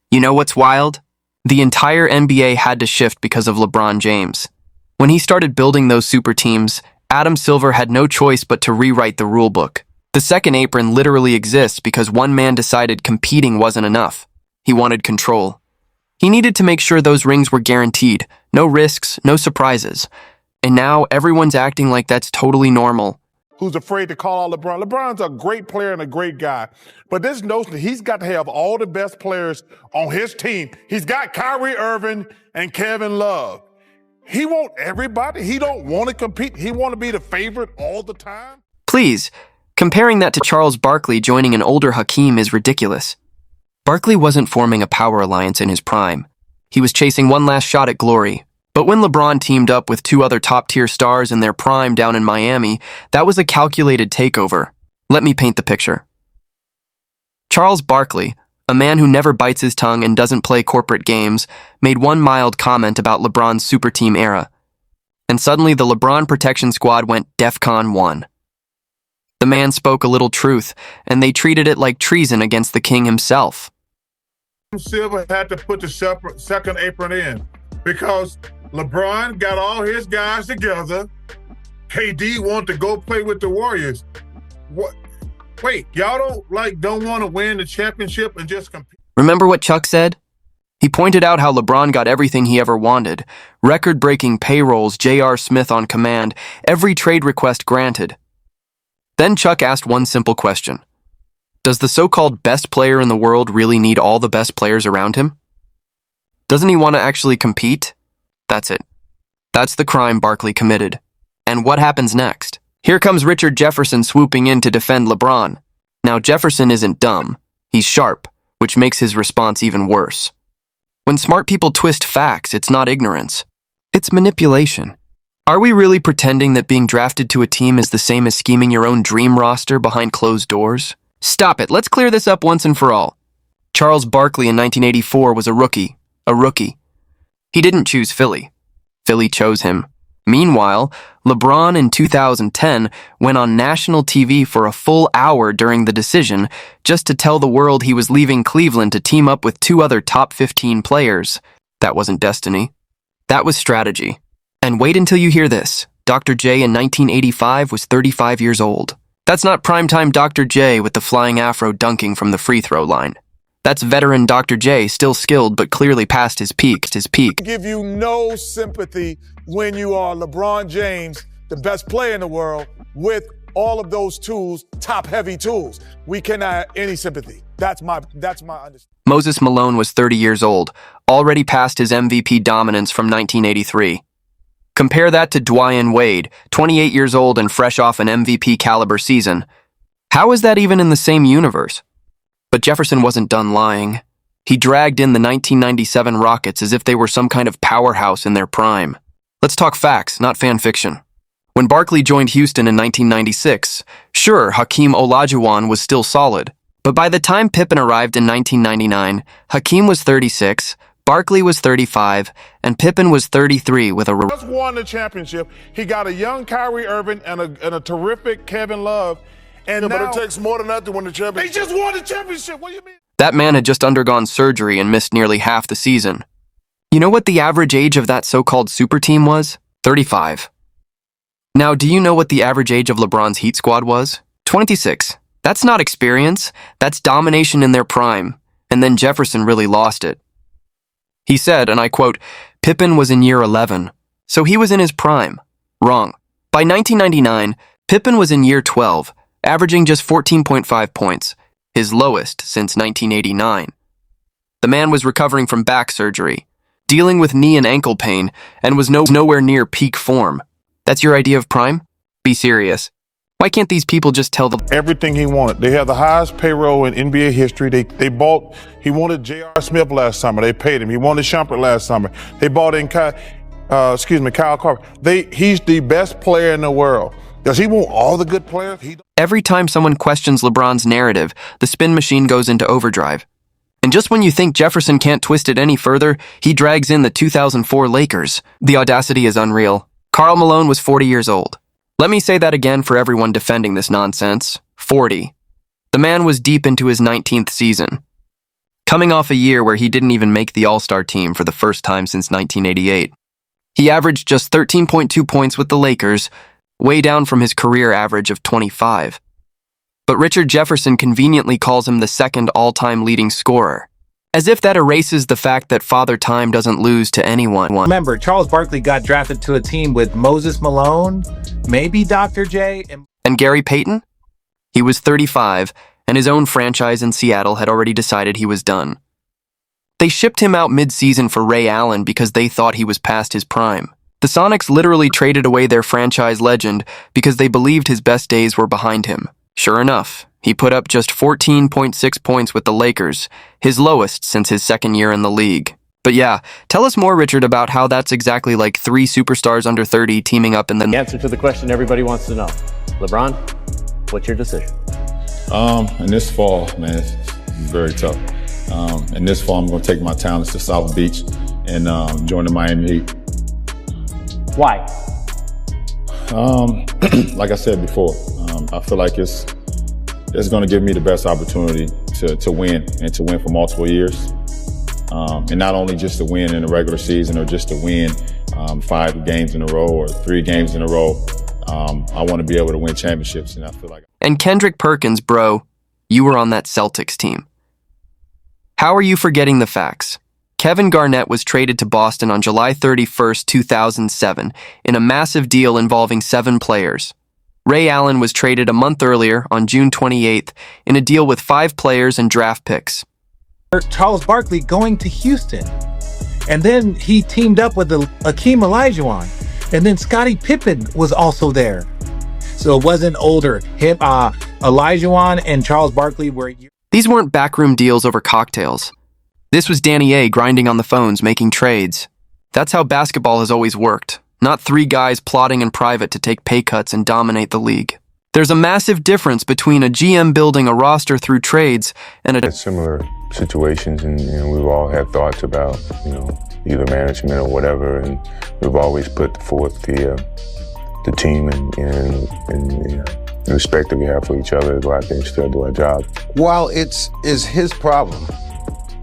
You know what's wild? The entire NBA had to shift because of LeBron James. When he started building those super teams, Adam Silver had no choice but to rewrite the rulebook. The second apron literally exists because one man decided competing wasn't enough. He wanted control. He needed to make sure those rings were guaranteed, no risks, no surprises. And now everyone's acting like that's totally normal. Who's afraid to call out LeBron? LeBron's a great player and a great guy. But this notion that he's got to have all the best players on his team. He's got Kyrie Irving and Kevin Love. He want everybody. He don't want to compete. He want to be the favorite all the time. Please, comparing that to Charles Barkley joining an older Hakeem is ridiculous. Barkley wasn't forming a power alliance in his prime. He was chasing one last shot at glory. But when LeBron teamed up with two other top-tier stars in their prime down in Miami, that was a calculated takeover. Let me paint the picture. Charles Barkley, a man who never bites his tongue and doesn't play corporate games, made one mild comment about LeBron's super team era. And suddenly the LeBron protection squad went DEFCON 1. The man spoke a little truth, and they treated it like treason against the king himself. Silver had to put the second apron in because LeBron got all his guys together. KD wanted to go play with the Warriors. What? Wait, y'all don't want to win the championship and just compete? Remember what Chuck said? He pointed out how LeBron got everything he ever wanted. Record-breaking payrolls, J.R. Smith on command, every trade request granted. Then Chuck asked one simple question. Does the so-called best player in the world really need all the best players around him? Doesn't he want to actually compete? That's it. That's the crime Barkley committed. And what happens next? Here comes Richard Jefferson swooping in to defend LeBron. Now, Jefferson isn't dumb. He's sharp, which makes his response even worse. When smart people twist facts, it's not ignorance. It's manipulation. Are we really pretending that being drafted to a team is the same as scheming your own dream roster behind closed doors? Stop it. Let's clear this up once and for all. Charles Barkley in 1984 was a rookie. He didn't choose Philly. Philly chose him. Meanwhile, LeBron in 2010 went on national TV for a full hour during the decision just to tell the world he was leaving Cleveland to team up with two other top 15 players. That wasn't destiny. That was strategy. And wait until you hear this. Dr. J in 1985 was 35 years old. That's not primetime Dr. J with the flying afro dunking from the free throw line. That's veteran Dr. J, still skilled but clearly past his peak. Give you no sympathy when you are LeBron James, the best player in the world, with all of those tools, top-heavy tools. We cannot have any sympathy. That's my understanding. Moses Malone was 30 years old, already past his MVP dominance from 1983. Compare that to Dwyane Wade, 28 years old and fresh off an MVP caliber season. How is that even in the same universe? But Jefferson wasn't done lying. He dragged in the 1997 Rockets as if they were some kind of powerhouse in their prime. Let's talk facts, not fan fiction. When Barkley joined Houston in 1996, sure, Hakeem Olajuwon was still solid. But by the time Pippen arrived in 1999, Hakeem was 36, Barkley was 35, and Pippen was 33 with a... Just won the championship. He got a young Kyrie Irving and a terrific Kevin Love. And yeah, but it takes more than that to win the championship. They just won the championship. What do you mean? That man had just undergone surgery and missed nearly half the season. You know what the average age of that so-called super team was? 35. Now, do you know what the average age of LeBron's Heat squad was? 26. That's not experience. That's domination in their prime. And then Jefferson really lost it. He said, and I quote, Pippen was in year 11, so he was in his prime. Wrong. By 1999, Pippen was in year 12, averaging just 14.5 points, his lowest since 1989. The man was recovering from back surgery, dealing with knee and ankle pain, and was nowhere near peak form. That's your idea of prime? Be serious. Why can't these people just tell them everything he wanted? They have the highest payroll in NBA history. He wanted J.R. Smith last summer. They paid him. He wanted Shumpert last summer. They bought in Kyle Korver. He's the best player in the world. Does he want all the good players? Every time someone questions LeBron's narrative, the spin machine goes into overdrive. And just when you think Jefferson can't twist it any further, he drags in the 2004 Lakers. The audacity is unreal. Karl Malone was 40 years old. Let me say that again for everyone defending this nonsense. 40. The man was deep into his 19th season. coming off a year where he didn't even make the All-Star team for the first time since 1988. He averaged just 13.2 points with the Lakers, way down from his career average of 25. But Richard Jefferson conveniently calls him the second all-time leading scorer, as if that erases the fact that Father Time doesn't lose to anyone. Remember, Charles Barkley got drafted to a team with Moses Malone, maybe Dr. J, And Gary Payton? He was 35, and his own franchise in Seattle had already decided he was done. They shipped him out mid-season for Ray Allen because they thought he was past his prime. The Sonics literally traded away their franchise legend because they believed his best days were behind him. Sure enough, he put up just 14.6 points with the Lakers, his lowest since his second year in the league. But yeah, tell us more, Richard, about how that's exactly like three superstars under 30 teaming up in the... Answer to the question everybody wants to know. LeBron, what's your decision? In this fall, man, it's very tough. In this fall, I'm going to take my talents to South Beach and join the Miami Heat. Why? Like I said before, I feel like it's going to give me the best opportunity to win and to win for multiple years. And not only just to win in the regular season or just to win 5 games in a row or 3 games in a row. I want to be able to win championships, and I feel like... And Kendrick Perkins, bro, you were on that Celtics team. How are you forgetting the facts? Kevin Garnett was traded to Boston on July 31st, 2007, in a massive deal involving 7 players. Ray Allen was traded a month earlier, on June 28th, in a deal with 5 players and draft picks. Charles Barkley going to Houston. And then he teamed up with Akeem Olajuwon. And then Scottie Pippen was also there. So it wasn't older. Olajuwon and Charles Barkley were... These weren't backroom deals over cocktails. This was Danny A grinding on the phones, making trades. That's how basketball has always worked. Not 3 guys plotting in private to take pay cuts and dominate the league. There's a massive difference between a GM building a roster through trades and a... Similar situations, and we've all had thoughts about, either management or whatever, and we've always put forth the team and the respect that we have for each other to go out there and still do our job. While it's his problem,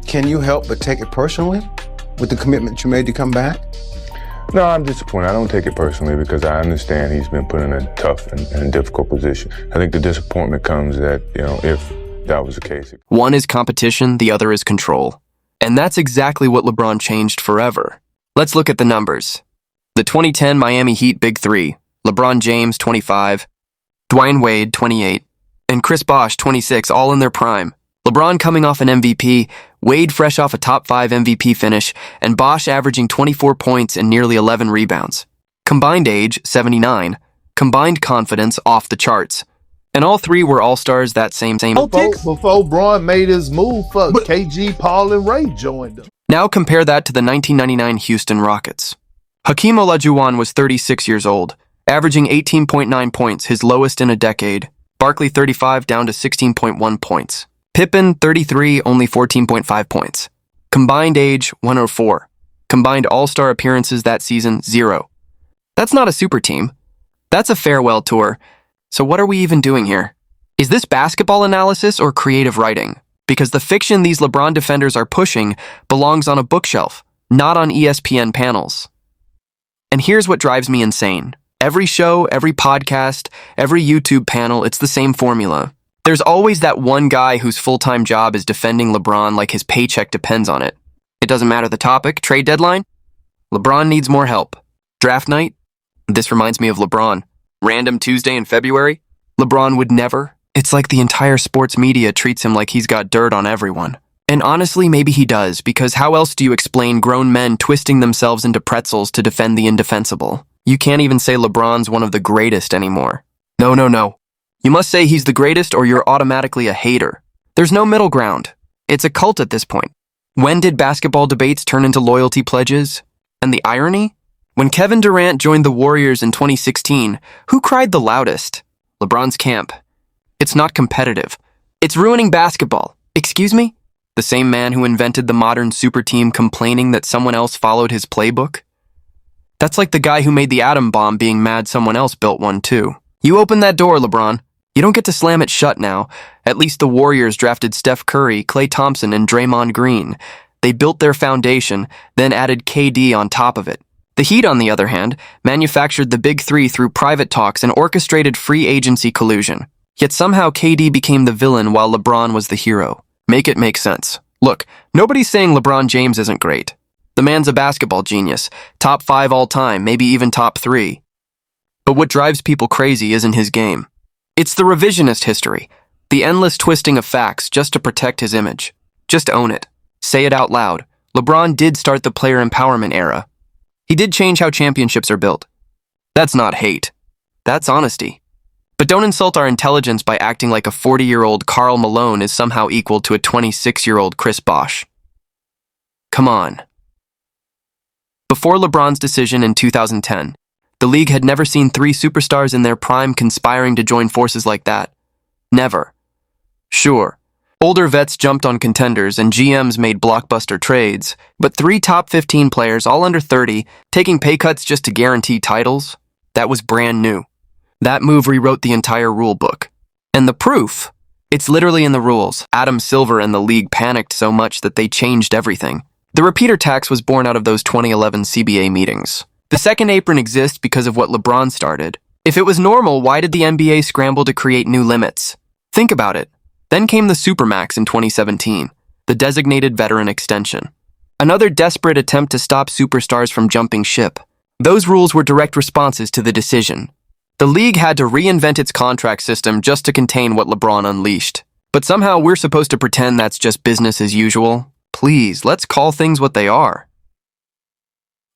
can you help but take it personally with the commitment you made to come back? No, I'm disappointed. I don't take it personally because I understand he's been put in a tough and difficult position. I think the disappointment comes that, if that was the case. One is competition, the other is control. And that's exactly what LeBron changed forever. Let's look at the numbers. The 2010 Miami Heat Big Three: LeBron James, 25, Dwayne Wade, 28, and Chris Bosh, 26, all in their prime. LeBron coming off an MVP, Wade fresh off a top 5 MVP finish, and Bosh averaging 24 points and nearly 11 rebounds. Combined age, 79. Combined confidence, off the charts. And all 3 were all-stars that same. Before Bron made his move, KG, Paul, and Ray joined him. Now compare that to the 1999 Houston Rockets. Hakeem Olajuwon was 36 years old, averaging 18.9 points, his lowest in a decade. Barkley, 35, down to 16.1 points. Pippen, 33, only 14.5 points. Combined age, 104. Combined all-star appearances that season, 0. That's not a super team. That's a farewell tour. So what are we even doing here? Is this basketball analysis or creative writing? Because the fiction these LeBron defenders are pushing belongs on a bookshelf, not on ESPN panels. And here's what drives me insane. Every show, every podcast, every YouTube panel, it's the same formula. There's always that one guy whose full-time job is defending LeBron like his paycheck depends on it. It doesn't matter the topic, trade deadline. LeBron needs more help. Draft night? This reminds me of LeBron. Random Tuesday in February? LeBron would never. It's like the entire sports media treats him like he's got dirt on everyone. And honestly, maybe he does, because how else do you explain grown men twisting themselves into pretzels to defend the indefensible? You can't even say LeBron's one of the greatest anymore. No. You must say he's the greatest or you're automatically a hater. There's no middle ground. It's a cult at this point. When did basketball debates turn into loyalty pledges? And the irony? When Kevin Durant joined the Warriors in 2016, who cried the loudest? LeBron's camp. It's not competitive. It's ruining basketball. Excuse me? The same man who invented the modern super team complaining that someone else followed his playbook? That's like the guy who made the atom bomb being mad someone else built one too. You open that door, LeBron. You don't get to slam it shut now. At least the Warriors drafted Steph Curry, Klay Thompson, and Draymond Green. They built their foundation, then added KD on top of it. The Heat, on the other hand, manufactured the Big Three through private talks and orchestrated free agency collusion. Yet somehow KD became the villain while LeBron was the hero. Make it make sense. Look, nobody's saying LeBron James isn't great. The man's a basketball genius, top 5 all time, maybe even top 3. But what drives people crazy isn't his game. It's the revisionist history, the endless twisting of facts just to protect his image. Just own it. Say it out loud. LeBron did start the player empowerment era. He did change how championships are built. That's not hate. That's honesty. But don't insult our intelligence by acting like a 40-year-old Karl Malone is somehow equal to a 26-year-old Chris Bosh. Come on. Before LeBron's decision in 2010, the league had never seen 3 superstars in their prime conspiring to join forces like that. Never. Sure, older vets jumped on contenders and GMs made blockbuster trades, but 3 top 15 players, all under 30, taking pay cuts just to guarantee titles? That was brand new. That move rewrote the entire rule book. And the proof? It's literally in the rules. Adam Silver and the league panicked so much that they changed everything. The repeater tax was born out of those 2011 CBA meetings. The second apron exists because of what LeBron started. If it was normal, why did the NBA scramble to create new limits? Think about it. Then came the Supermax in 2017, the designated veteran extension. Another desperate attempt to stop superstars from jumping ship. Those rules were direct responses to the decision. The league had to reinvent its contract system just to contain what LeBron unleashed. But somehow we're supposed to pretend that's just business as usual. Please, let's call things what they are.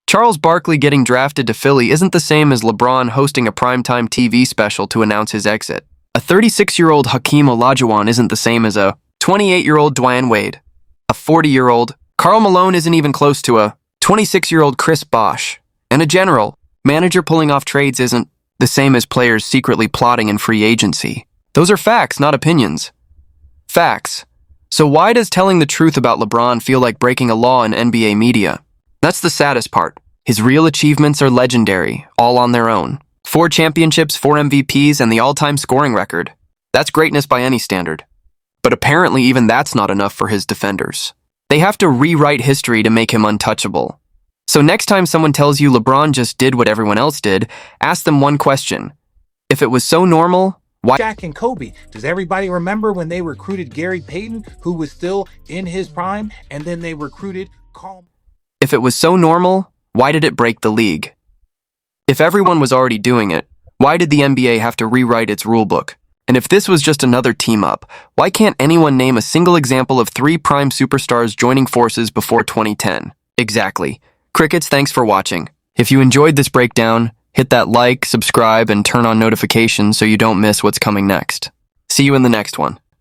Charles Barkley getting drafted to Philly isn't the same as LeBron hosting a primetime TV special to announce his exit. A 36-year-old Hakeem Olajuwon isn't the same as a 28-year-old Dwayne Wade. A 40-year-old Karl Malone isn't even close to a 26-year-old Chris Bosh. And a general manager pulling off trades isn't the same as players secretly plotting in free agency. Those are facts, not opinions. Facts. So why does telling the truth about LeBron feel like breaking a law in NBA media? That's the saddest part. His real achievements are legendary, all on their own. 4 championships, 4 MVPs, and the all-time scoring record. That's greatness by any standard. But apparently even that's not enough for his defenders. They have to rewrite history to make him untouchable. So next time someone tells you LeBron just did what everyone else did, ask them one question. If it was so normal, why? Shaq and Kobe. Does everybody remember when they recruited Gary Payton, who was still in his prime, and then they recruited Karl? If it was so normal, why did it break the league? If everyone was already doing it, why did the NBA have to rewrite its rulebook? And if this was just another team-up, why can't anyone name a single example of 3 prime superstars joining forces before 2010? Exactly. Crickets, thanks for watching. If you enjoyed this breakdown, hit that like, subscribe, and turn on notifications so you don't miss what's coming next. See you in the next one.